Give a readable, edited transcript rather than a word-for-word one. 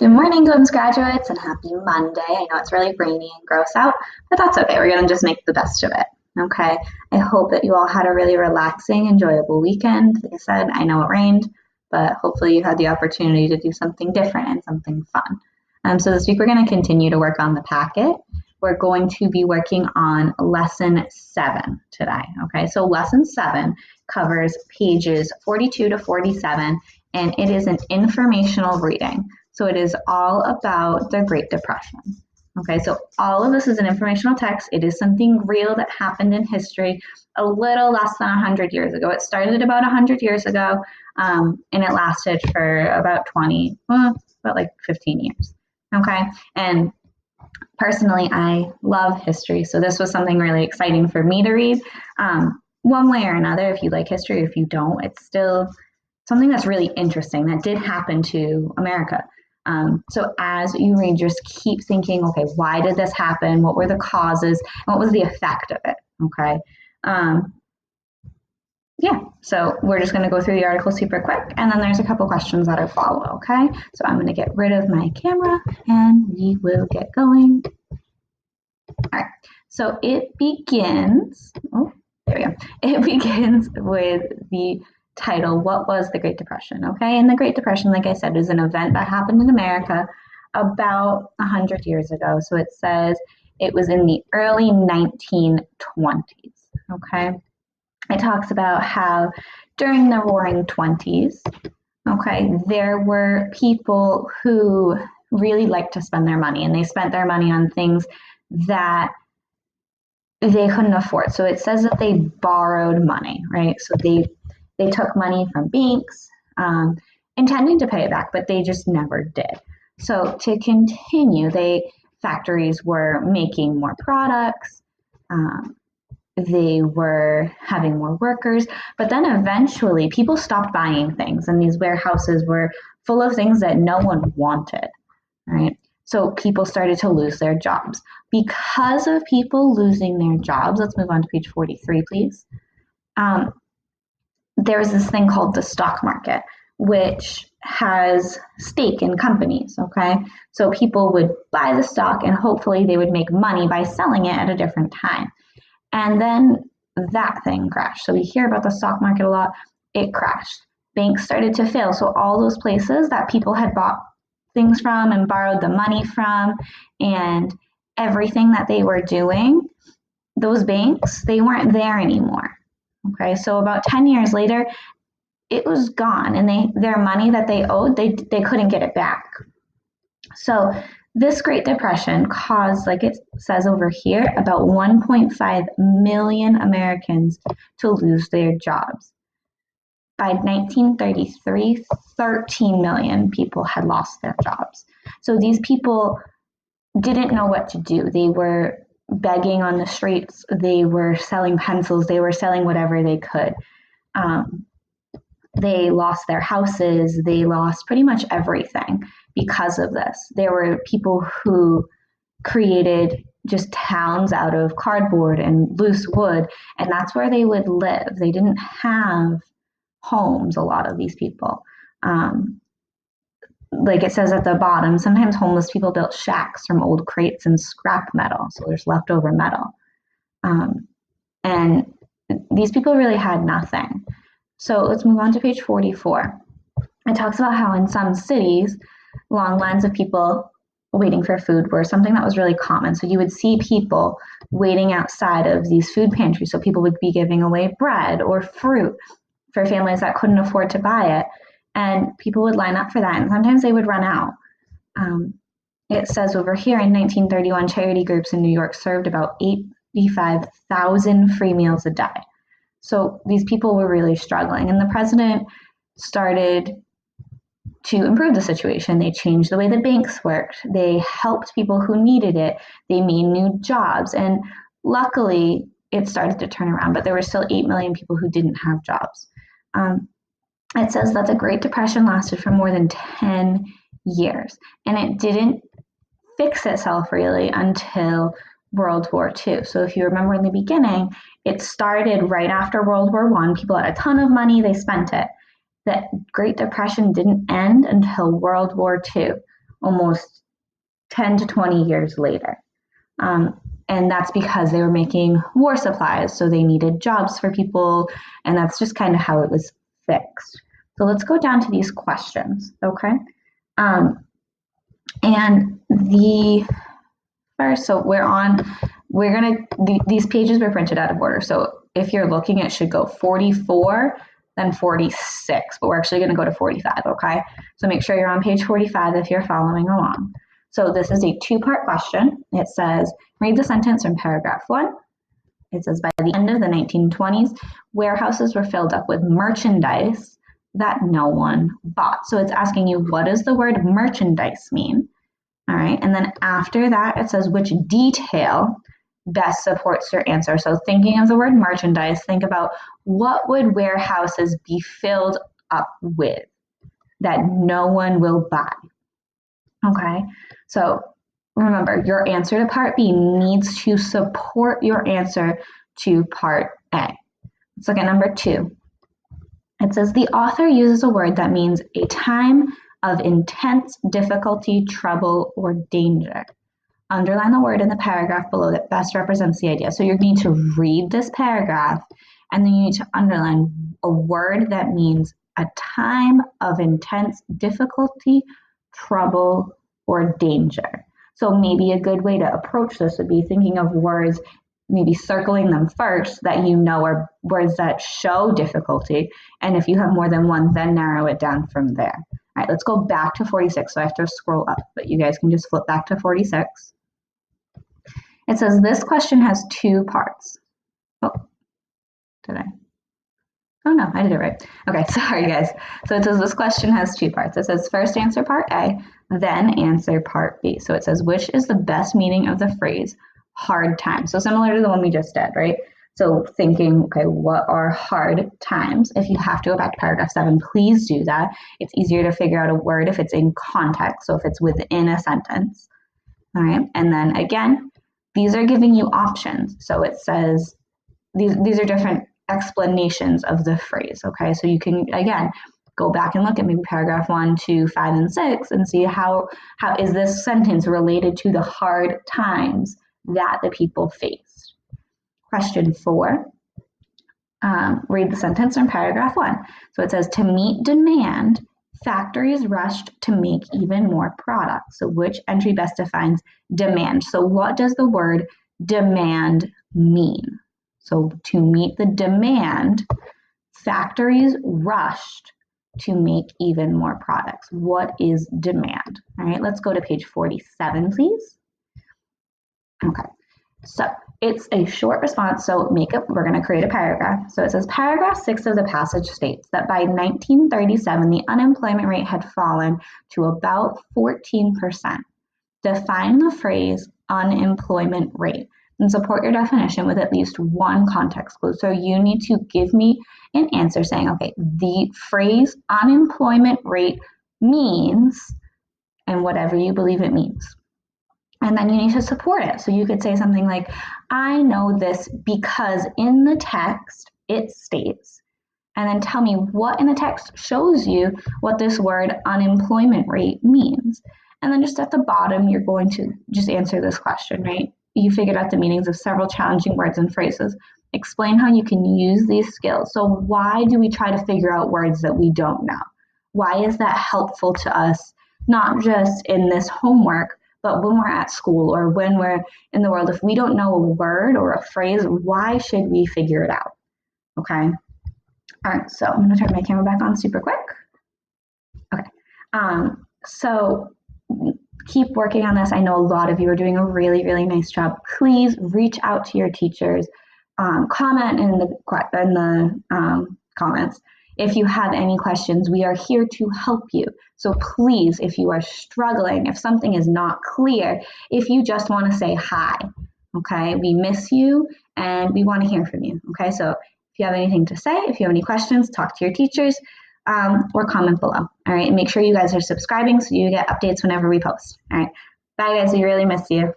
Good morning, Gomes graduates, and happy Monday. I know it's really rainy and gross out, but that's okay. We're going to just make the best of it. Okay. I hope that you all had a really relaxing, enjoyable weekend. Like I said, I know it rained, but hopefully you had the opportunity to do something different and something fun. So this week we're going to continue to work on the packet. We're going to be working on lesson 7 today. Okay. So lesson 7 covers pages 42 to 47, and it is an informational reading. So it is all about the Great Depression. Okay, so all of this is an informational text. It is something real that happened in history a little less than 100 years ago. It started about 100 years ago, and it lasted for about 15 years. Okay, and personally, I love history, so this was something really exciting for me to read. One way or another, if you like history, if you don't, it's still something that's really interesting that did happen to America. So as you read, just keep thinking, okay, why did this happen? What were the causes? And what was the effect of it? Okay. Yeah, so we're just going to go through the article super quick, and then there's a couple questions that are follow, okay? So I'm going to get rid of my camera, and we will get going. All right, so it begins, there we go. It begins with the title, What was the Great Depression? Okay, and the Great Depression, like I said, is an event that happened in America about 100 years ago. So it says it was in the early 1920s. Okay, it talks about how during the Roaring Twenties, okay, there were people who really liked to spend their money, and they spent their money on things that they couldn't afford. So it says that they borrowed money, right? So they took money from banks, intending to pay it back, but they just never did. So to continue, factories were making more products, they were having more workers, but then eventually people stopped buying things, and these warehouses were full of things that no one wanted, right? So people started to lose their jobs. Because of people losing their jobs, let's move on to page 43, please. There's this thing called the stock market, which has stake in companies, okay? So people would buy the stock and hopefully they would make money by selling it at a different time. And then that thing crashed. So we hear about the stock market a lot. It crashed. Banks started to fail. So all those places that people had bought things from and borrowed the money from and everything that they were doing, those banks, they weren't there anymore. Okay, so about 10 years later, it was gone, and their money that they owed, they couldn't get it back. So this Great Depression caused, like it says over here, about 1.5 million Americans to lose their jobs. By 1933, 13 million people had lost their jobs. So these people didn't know what to do. They were begging on the streets. They were selling pencils. They were selling whatever they could. They lost their houses. They lost pretty much everything because of this. There were people who created just towns out of cardboard and loose wood, and that's where they would live. They didn't have homes, a lot of these people. Like it says at the bottom, sometimes homeless people built shacks from old crates and scrap metal, so there's leftover metal. And these people really had nothing. So let's move on to page 44. It talks about how in some cities, long lines of people waiting for food were something that was really common. So you would see people waiting outside of these food pantries. So people would be giving away bread or fruit for families that couldn't afford to buy it. And people would line up for that, and sometimes they would run out. It says over here in 1931, charity groups in New York served about 85,000 free meals a day. So these people were really struggling, and the president started to improve the situation. They changed the way the banks worked. They helped people who needed it. They made new jobs, and luckily it started to turn around, but there were still 8 million people who didn't have jobs. It says that the Great Depression lasted for more than 10 years, and it didn't fix itself really until World War II. So if you remember in the beginning, it started right after World War I. People had a ton of money, they spent it. The Great Depression didn't end until World War II. almost 10 to 20 years later. And that's because they were making war supplies, so they needed jobs for people, and that's just kind of how it was fixed. So let's go down to these questions, okay? And the first, so these pages were printed out of order. So if you're looking, it should go 44, then 46, but we're actually going to go to 45, okay? So make sure you're on page 45 if you're following along. So this is a two-part question. It says, read the sentence from paragraph 1. It says, by the end of the 1920s, warehouses were filled up with merchandise that no one bought. So it's asking you, what does the word merchandise mean? All right, and then after that, it says, which detail best supports your answer? So thinking of the word merchandise, think about what would warehouses be filled up with that no one will buy? Okay, so remember, your answer to part B needs to support your answer to part A. Let's look at number 2. It says the author uses a word that means a time of intense difficulty, trouble, or danger. Underline the word in the paragraph below that best represents the idea. So you need to read this paragraph, and then you need to underline a word that means a time of intense difficulty, trouble, or danger. So maybe a good way to approach this would be thinking of words, maybe circling them first that you know are words that show difficulty. And if you have more than one, then narrow it down from there. All right, let's go back to 46. So I have to scroll up, but you guys can just flip back to 46. It says this question has 2 parts. Oh, did I? Oh no, I did it right. Okay, sorry guys. So it says this question has 2 parts. It says first answer part A, then answer part B. So it says which is the best meaning of the phrase hard times? So similar to the one we just did, right? So thinking, okay, what are hard times? If you have to go back to paragraph 7, please do that. It's easier to figure out a word if it's in context, so if it's within a sentence. All right, and then again, these are giving you options. So it says these are different explanations of the phrase, okay? So you can, again, go back and look at maybe paragraph 1, 2, 5, and 6 and see how is this sentence related to the hard times that the people faced. Question 4, read the sentence from paragraph 1. So it says, to meet demand, factories rushed to make even more products. So which entry best defines demand? So what does the word demand mean? So to meet the demand, factories rushed to make even more products. What is demand? All right, let's go to page 47, please. Okay, so it's a short response, so we're going to create a paragraph. So it says paragraph 6 of the passage states that by 1937, the unemployment rate had fallen to about 14%. Define the phrase unemployment rate and support your definition with at least one context clue. So you need to give me an answer saying, okay, the phrase unemployment rate means, and whatever you believe it means. And then you need to support it. So you could say something like, I know this because in the text it states, and then tell me what in the text shows you what this word unemployment rate means. And then just at the bottom, you're going to just answer this question, right? You figured out the meanings of several challenging words and phrases. Explain how you can use these skills. So why do we try to figure out words that we don't know? Why is that helpful to us, not just in this homework, but when we're at school or when we're in the world? If we don't know a word or a phrase, why should we figure it out? Okay. All right, so I'm going to turn my camera back on super quick. Okay. So keep working on this. I know a lot of you are doing a really, really nice job. Please reach out to your teachers. Comment in the comments. If you have any questions, we are here to help you. So please, if you are struggling, if something is not clear, if you just want to say hi, okay? We miss you and we want to hear from you, okay? So if you have anything to say, if you have any questions, talk to your teachers or comment below, all right? And make sure you guys are subscribing so you get updates whenever we post, all right? Bye, guys. We really miss you.